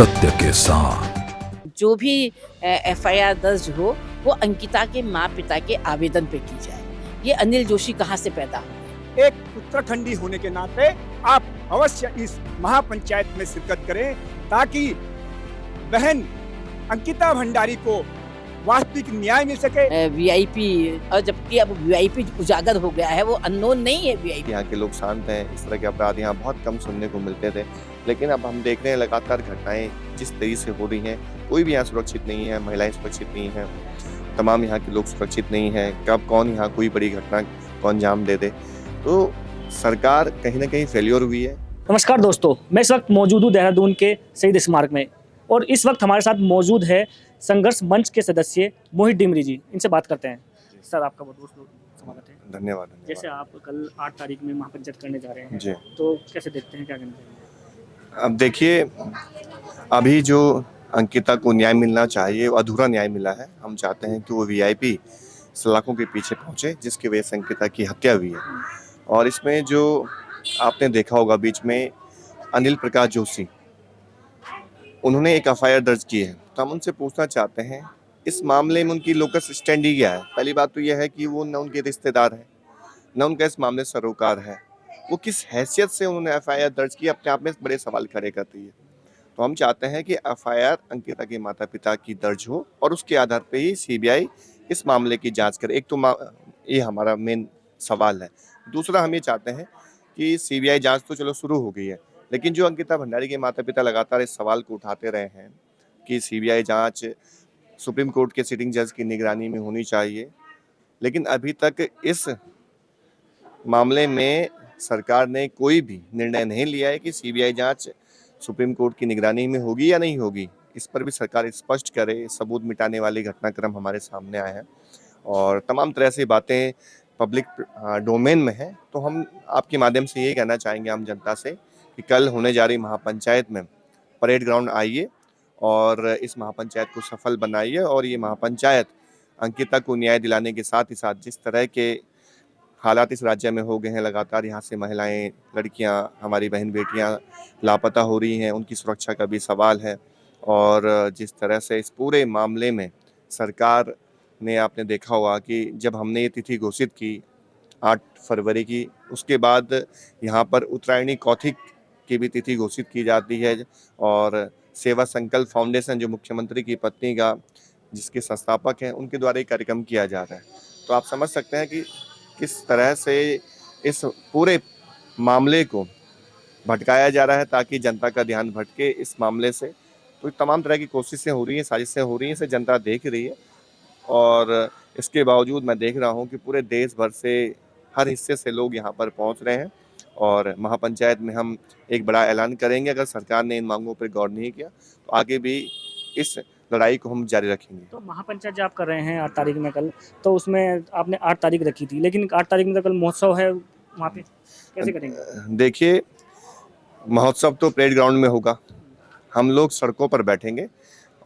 सत्य के साथ। जो भी एफआईआर दर्ज हो वो अंकिता के माँ पिता के आवेदन पे की जाए। ये अनिल जोशी कहाँ से पैदा हुए? एक उत्तराखंडी होने के नाते आप अवश्य इस महापंचायत में शिरकत करें ताकि बहन अंकिता भंडारी को वास्तविक न्याय मिल सके। वीआईपी, और जबकि अब वीआईपी उजागर हो गया है, वो अननोन नहीं है वीआईपी। यहाँ के लोग शांत हैं, इस तरह के अपराध यहाँ बहुत कम सुनने को मिलते थे, लेकिन अब हम देख रहे हैं लगातार घटनाएं जिस तरीके से हो रही हैं। कोई भी यहाँ सुरक्षित नहीं है, महिलाएं सुरक्षित नहीं हैं, तमाम यहाँ के लोग सुरक्षित नहीं हैं। कब कौन यहाँ कोई बड़ी घटना को अंजाम दे दे, तो सरकार कहीं ना कहीं फेल्योर हुई है। नमस्कार दोस्तों, मैं इस वक्त मौजूद हूँ देहरादून के शहीद स्मारक में और इस वक्त हमारे साथ मौजूद है संघर्ष मंच के सदस्य मोहित डिमरी जी। इनसे बात करते हैं। सर, आपका बहुत बहुत स्वागत है। धन्यवाद। जैसे आप कल 8 तारीख में महापंचायत करने जा रहे हैं जी, तो कैसे देखते हैं, क्या करना चाहिए? अब देखिए, अभी जो अंकिता को न्याय मिलना चाहिए वो अधूरा न्याय मिला है। हम चाहते हैं कि वो वीआईपी सलाखों के पीछे पहुंचे जिसकी वजह से अंकिता की हत्या हुई है। और इसमें जो आपने देखा होगा बीच में अनिल प्रकाश जोशी, उन्होंने एक एफआईआर दर्ज की है। तो हम उनसे पूछना चाहते हैं इस मामले में उनकी लोकस स्टैंड ही क्या है। पहली बात तो यह है कि वो न उनके रिश्तेदार हैं, न उनका इस मामले से सरोकार है। वो किस हैसियत से उन्होंने एफआईआर दर्ज की, अपने आप में बड़े सवाल खड़े करती है। तो हम चाहते हैं कि एफआईआर अंकिता के माता पिता की दर्ज हो और उसके आधार पर ही सीबीआई इस मामले की जांच करे। एक तो ये हमारा मेन सवाल है। दूसरा, हम ये चाहते हैं कि सीबीआई जांच तो चलो शुरू हो गई है, लेकिन जो अंकिता भंडारी के माता पिता लगातार इस सवाल को उठाते रहे हैं कि सीबीआई जांच सुप्रीम कोर्ट के सिटिंग जज की निगरानी में होनी चाहिए, लेकिन अभी तक इस मामले में सरकार ने कोई भी निर्णय नहीं लिया है कि सीबीआई जांच सुप्रीम कोर्ट की निगरानी में होगी या नहीं होगी। इस पर भी सरकार स्पष्ट करे। सबूत मिटाने वाले घटनाक्रम हमारे सामने आए हैं और तमाम तरह से बातें पब्लिक डोमेन में है। तो हम आपके माध्यम से ये कहना चाहेंगे आम जनता से कि कल होने जा रही महापंचायत में परेड ग्राउंड आइए और इस महापंचायत को सफल बनाइए। और ये महापंचायत अंकिता को न्याय दिलाने के साथ ही साथ जिस तरह के हालात इस राज्य में हो गए हैं, लगातार यहाँ से महिलाएं, लड़कियां, हमारी बहन बेटियां लापता हो रही हैं, उनकी सुरक्षा का भी सवाल है। और जिस तरह से इस पूरे मामले में सरकार ने, आपने देखा होगा कि जब हमने ये तिथि घोषित की 8 फरवरी की, उसके बाद यहाँ पर उत्तरायणी कौथिक की भी तिथि घोषित की जाती है। और सेवा संकल्प फाउंडेशन, जो मुख्यमंत्री की पत्नी का जिसके संस्थापक हैं, उनके द्वारा ये कार्यक्रम किया जा रहा है। तो आप समझ सकते हैं कि किस तरह से इस पूरे मामले को भटकाया जा रहा है ताकि जनता का ध्यान भटके इस मामले से। तो तमाम तरह की कोशिशें हो रही हैं, साजिशें हो रही हैं, इसे जनता देख रही है। और इसके बावजूद मैं देख रहा हूँ कि पूरे देश भर से, हर हिस्से से लोग यहाँ पर पहुँच रहे हैं। और महापंचायत में हम एक बड़ा ऐलान करेंगे। अगर सरकार ने इन मांगों पर गौर नहीं किया तो आगे भी इस लड़ाई को हम जारी रखेंगे। तो महापंचायत जो आप कर रहे हैं 8 तारीख में कल, तो उसमें आपने 8 तारीख रखी थी, लेकिन 8 तारीख में तो कल महोत्सव है, वहाँ पे कैसे करेंगे? देखिए, महोत्सव तो परेड ग्राउंड में होगा, हम लोग सड़कों पर बैठेंगे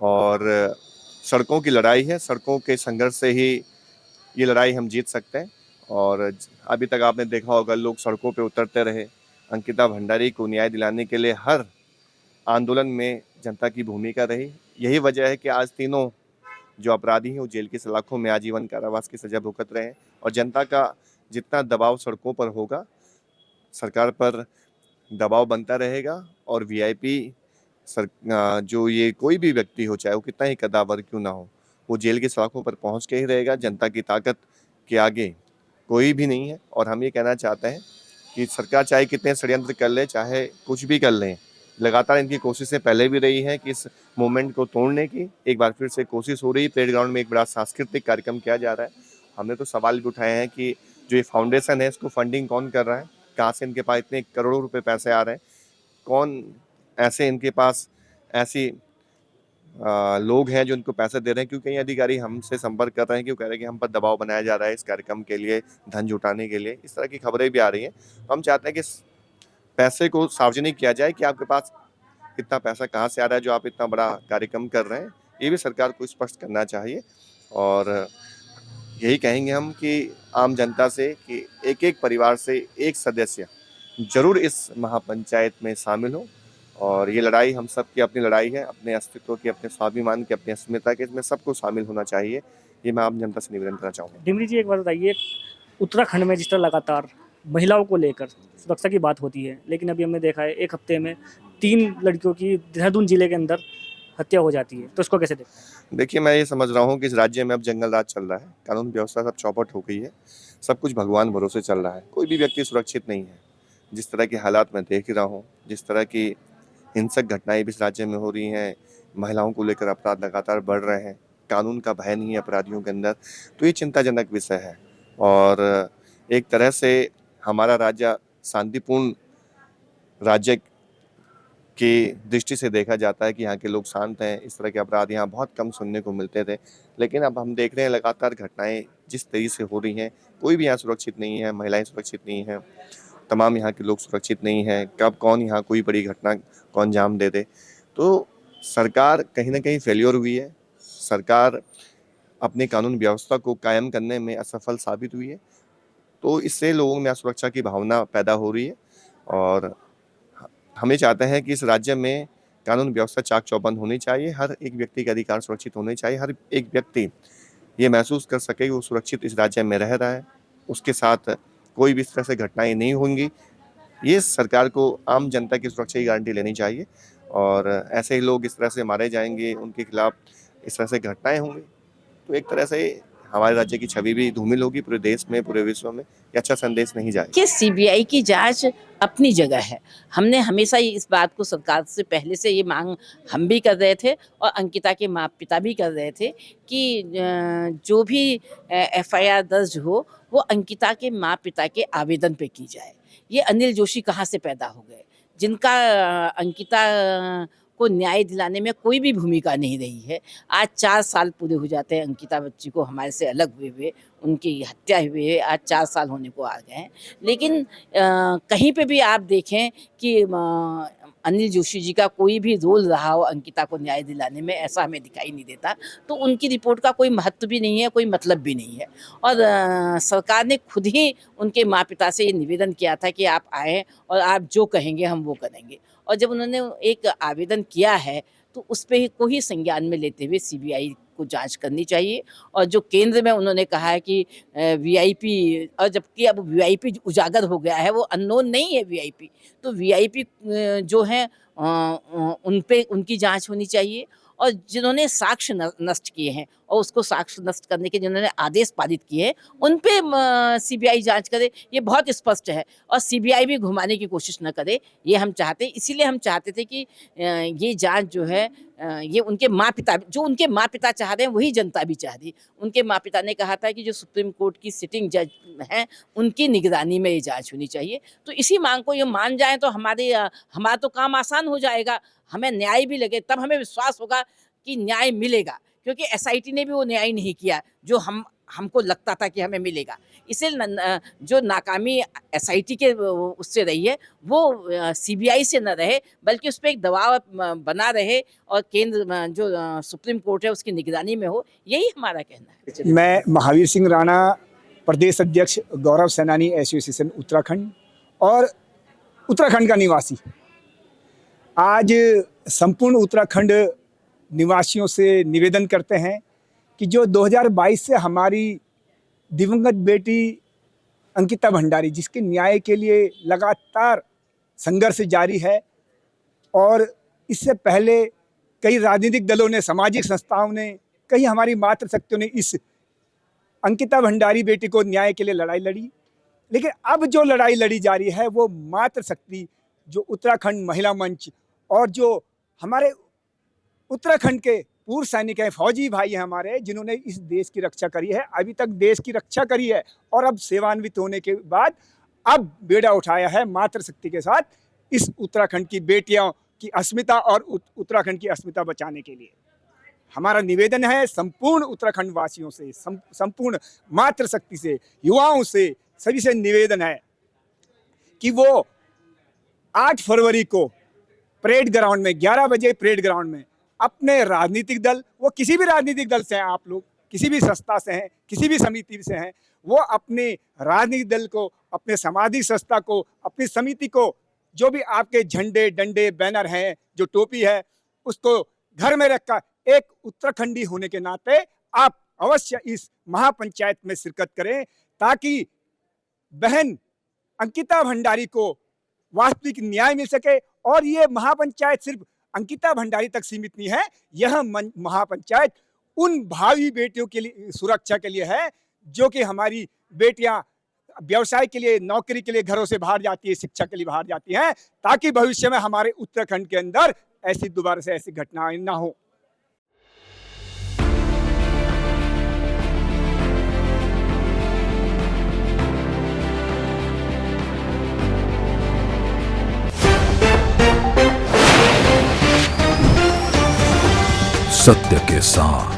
और सड़कों की लड़ाई है। सड़कों के संघर्ष से ही ये लड़ाई हम जीत सकते हैं। और अभी तक आपने देखा होगा लोग सड़कों पे उतरते रहे। अंकिता भंडारी को न्याय दिलाने के लिए हर आंदोलन में जनता की भूमिका रही। यही वजह है कि आज तीनों जो अपराधी हैं वो जेल की सलाखों में आजीवन कारावास की सजा भुगत रहे हैं। और जनता का जितना दबाव सड़कों पर होगा, सरकार पर दबाव बनता रहेगा। और वीआईपी जो ये कोई भी व्यक्ति हो, चाहे वो कितना ही कद्दावर क्यों ना हो, वो जेल की सलाखों पर पहुंच के ही रहेगा। जनता की ताकत के आगे कोई भी नहीं है। और हम ये कहना चाहते हैं कि सरकार चाहे कितने षड्यंत्र कर ले, चाहे कुछ भी कर लें, लगातार इनकी कोशिशें पहले भी रही हैं कि इस मूवमेंट को तोड़ने की। एक बार फिर से कोशिश हो रही है। परेड ग्राउंड में एक बड़ा सांस्कृतिक कार्यक्रम किया जा रहा है। हमने तो सवाल भी उठाए हैं कि जो ये फाउंडेशन है, इसको फंडिंग कौन कर रहा है, कहाँ से इनके पास इतने करोड़ों रुपए पैसे आ रहे हैं, कौन ऐसे इनके पास ऐसी लोग हैं जो इनको पैसे दे रहे हैं। क्योंकि कई अधिकारी हमसे संपर्क कर रहे हैं, क्यों कह रहे हैं कि हम पर दबाव बनाया जा रहा है इस कार्यक्रम के लिए, धन जुटाने के लिए। इस तरह की खबरें भी आ रही हैं। तो हम चाहते हैं कि पैसे को सार्वजनिक किया जाए कि आपके पास कितना पैसा कहाँ से आ रहा है जो आप इतना बड़ा कार्यक्रम कर रहे हैं। ये भी सरकार को स्पष्ट करना चाहिए। और यही कहेंगे हम कि आम जनता से कि एक एक परिवार से एक सदस्य जरूर इस महापंचायत में शामिल हो और ये लड़ाई हम सब की अपनी लड़ाई है, अपने अस्तित्व की, अपने स्वाभिमान की, अपनी अस्मिता की, इसमें सबको शामिल होना चाहिए। ये मैं आम जनता से निवेदन करना चाहूँगा। डिमरी जी, एक बात बताइए, उत्तराखंड में जिस तरह लगातार महिलाओं को लेकर सुरक्षा की बात होती है, लेकिन अभी हमने देखा है एक हफ्ते में 3 लड़कियों की देहरादून जिले के अंदर हत्या हो जाती है, तो इसको कैसे देखते हैं? देखिए, मैं ये समझ रहा हूँ कि इस राज्य में अब जंगल राज चल रहा है, कानून व्यवस्था सब चौपट हो गई है, सब कुछ भगवान भरोसे चल रहा है, कोई भी व्यक्ति सुरक्षित नहीं है। जिस तरह के हालात मैं देख रहा हूँ, जिस तरह की हिंसक घटनाएं भी इस राज्य में हो रही हैं, महिलाओं को लेकर अपराध लगातार बढ़ रहे हैं, कानून का भय नहीं है अपराधियों के अंदर, तो ये चिंताजनक विषय है। और एक तरह से हमारा राज्य शांतिपूर्ण राज्य की दृष्टि से देखा जाता है कि यहाँ के लोग शांत हैं, इस तरह के अपराध यहाँ बहुत कम सुनने को मिलते थे, लेकिन अब हम देख रहे हैं लगातार घटनाएं जिस तरीके से हो रही हैं, कोई भी यहाँ सुरक्षित नहीं है, महिलाएं सुरक्षित नहीं हैं, तमाम यहाँ के लोग सुरक्षित नहीं हैं। कब कौन यहाँ कोई बड़ी घटना को अंजाम दे दे, तो सरकार कहीं ना कहीं फेल्योर हुई है। सरकार अपनी कानून व्यवस्था को कायम करने में असफल साबित हुई है, तो इससे लोगों में असुरक्षा की भावना पैदा हो रही है। और हमें चाहते हैं कि इस राज्य में कानून व्यवस्था चाक चौबंद होनी चाहिए, हर एक व्यक्ति के अधिकार सुरक्षित होने चाहिए, हर एक व्यक्ति ये महसूस कर सके कि वो सुरक्षित इस राज्य में रह रहा है, उसके साथ कोई भी इस तरह से घटनाएं नहीं होंगी। ये सरकार को आम जनता की सुरक्षा की गारंटी लेनी चाहिए, और ऐसे ही लोग इस तरह से मारे जाएंगे, उनके खिलाफ इस तरह से घटनाएं होंगी, तो एक तरह से हमारे राज्य की छवि भी धूमिल होगी पूरे देश में, पूरे विश्व में। ये अच्छा संदेश नहीं जाएगा। कि सीबीआई की जांच अपनी जगह है। हमने हमेशा इस बात को सरकार से पहले से ये मांग हम भी कर रहे थे और अंकिता के माँ पिता भी कर रहे थे कि जो भी एफआईआर दर्ज हो वो अंकिता के माँ पिता के आवेदन पे की जाए। ये अनिल जोशी कहाँ से पैदा हो गए, जिनका अंकिता को न्याय दिलाने में कोई भी भूमिका नहीं रही है। आज 4 साल पूरे हो जाते हैं अंकिता बच्ची को हमारे से अलग हुए, उनकी हत्या हुए आज 4 साल होने को आ गए हैं। लेकिन कहीं पे भी आप देखें कि अनिल जोशी जी का कोई भी रोल रहा हो अंकिता को न्याय दिलाने में, ऐसा हमें दिखाई नहीं देता। तो उनकी रिपोर्ट का कोई महत्व भी नहीं है, कोई मतलब भी नहीं है। और सरकार ने खुद ही उनके माँ पिता से ये निवेदन किया था कि आप आएँ और आप जो कहेंगे हम वो करेंगे। और जब उन्होंने एक आवेदन किया है तो उस पे को ही संज्ञान में लेते हुए सीबीआई को जांच करनी चाहिए। और जो केंद्र में उन्होंने कहा है कि वीआईपी, और जबकि अब वीआईपी उजागर हो गया है, वो अननोन नहीं है वीआईपी, तो वीआईपी जो हैं उन पे उनकी जांच होनी चाहिए। और जिन्होंने साक्ष्य नष्ट किए हैं और उसको साक्ष्य नष्ट करने के जिन्होंने आदेश पारित किए हैं उन पे सीबीआई जांच करे, ये बहुत स्पष्ट है। और सीबीआई भी घुमाने की कोशिश न करे, ये हम चाहते। इसीलिए हम चाहते थे कि ये जांच जो है ये उनके माँ पिता, जो उनके माँ पिता चाह रहे हैं वही जनता भी चाह रही। उनके माँ पिता ने कहा था कि जो सुप्रीम कोर्ट की सिटिंग जज हैं उनकी निगरानी में ये जांच होनी चाहिए। तो इसी मांग को ये मान जाएं तो हमारा तो काम आसान हो जाएगा, हमें न्याय भी लगे, तब हमें विश्वास होगा कि न्याय मिलेगा। क्योंकि एसआईटी ने भी वो न्याय नहीं किया जो हमको लगता था कि हमें मिलेगा। इसलिए जो नाकामी एसआईटी के उससे रही है वो सीबीआई से न रहे, बल्कि उस पर एक दबाव बना रहे और केंद्र जो सुप्रीम कोर्ट है उसकी निगरानी में हो। यही हमारा कहना है। मैं महावीर सिंह राणा, प्रदेश अध्यक्ष गौरव सेनानी एसोसिएशन उत्तराखंड और उत्तराखंड का निवासी, आज संपूर्ण उत्तराखंड निवासियों से निवेदन करते हैं कि जो 2022 से हमारी दिवंगत बेटी अंकिता भंडारी, जिसके न्याय के लिए लगातार संघर्ष जारी है, और इससे पहले कई राजनीतिक दलों ने, सामाजिक संस्थाओं ने, कई हमारी मातृशक्तियों ने इस अंकिता भंडारी बेटी को न्याय के लिए लड़ाई लड़ी। लेकिन अब जो लड़ाई लड़ी जा रही है वो मातृशक्ति, जो उत्तराखंड महिला मंच और जो हमारे उत्तराखंड के पूर्व सैनिक हैं, फौजी भाई हैं हमारे, जिन्होंने इस देश की रक्षा करी है, अभी तक देश की रक्षा करी है, और अब सेवान्वित होने के बाद अब बेड़ा उठाया है मातृशक्ति के साथ इस उत्तराखंड की बेटियों की अस्मिता और उत्तराखंड की अस्मिता बचाने के लिए। हमारा निवेदन है संपूर्ण उत्तराखंड वासियों से, संपूर्ण मातृशक्ति से, युवाओं से, सभी से निवेदन है कि वो 8 फरवरी को परेड ग्राउंड में 11 बजे परेड ग्राउंड में अपने राजनीतिक दल, वो किसी भी राजनीतिक दल से हैं, आप लोग किसी भी संस्था से हैं, किसी भी समिति से हैं, वो अपने राजनीतिक दल को, अपने सामाजिक संस्था को, अपनी समिति को जो भी आपके झंडे डंडे बैनर हैं, जो टोपी है, उसको घर में रखकर एक उत्तराखंडी होने के नाते आप अवश्य इस महापंचायत में शिरकत करें, ताकि बहन अंकिता भंडारी को वास्तविक न्याय मिल सके। और ये महापंचायत सिर्फ अंकिता भंडारी तक सीमित नहीं है, यह महापंचायत उन भावी बेटियों के लिए सुरक्षा के लिए है, जो कि हमारी बेटियां व्यवसाय के लिए, नौकरी के लिए घरों से बाहर जाती है, शिक्षा के लिए बाहर जाती हैं, ताकि भविष्य में हमारे उत्तराखंड के अंदर ऐसी दोबारा से ऐसी घटनाएं ना हो। सत्य के साथ